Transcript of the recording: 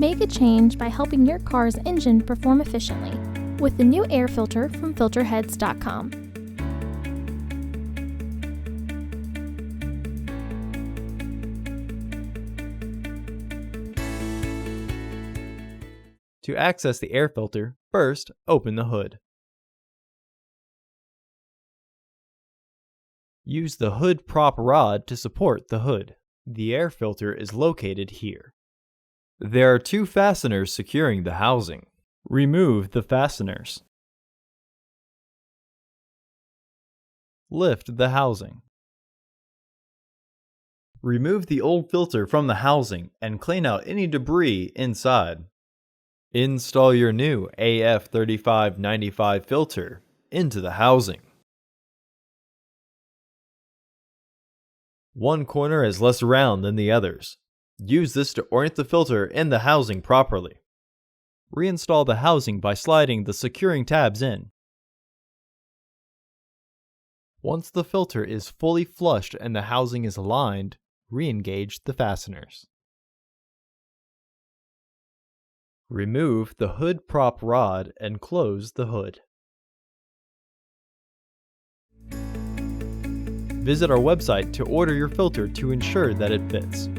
Make a change by helping your car's engine perform efficiently with the new air filter from Filterheads.com. To access the air filter, first open the hood. Use the hood prop rod to support the hood. The air filter is located here. There are two fasteners securing the housing. Remove the fasteners. Lift the housing. Remove the old filter from the housing and clean out any debris inside. Install your new AF3595 filter into the housing. One corner is less round than the others. Use this to orient the filter in the housing properly. Reinstall the housing by sliding the securing tabs in. Once the filter is fully flushed and the housing is aligned, re-engage the fasteners. Remove the hood prop rod and close the hood. Visit our website to order your filter to ensure that it fits.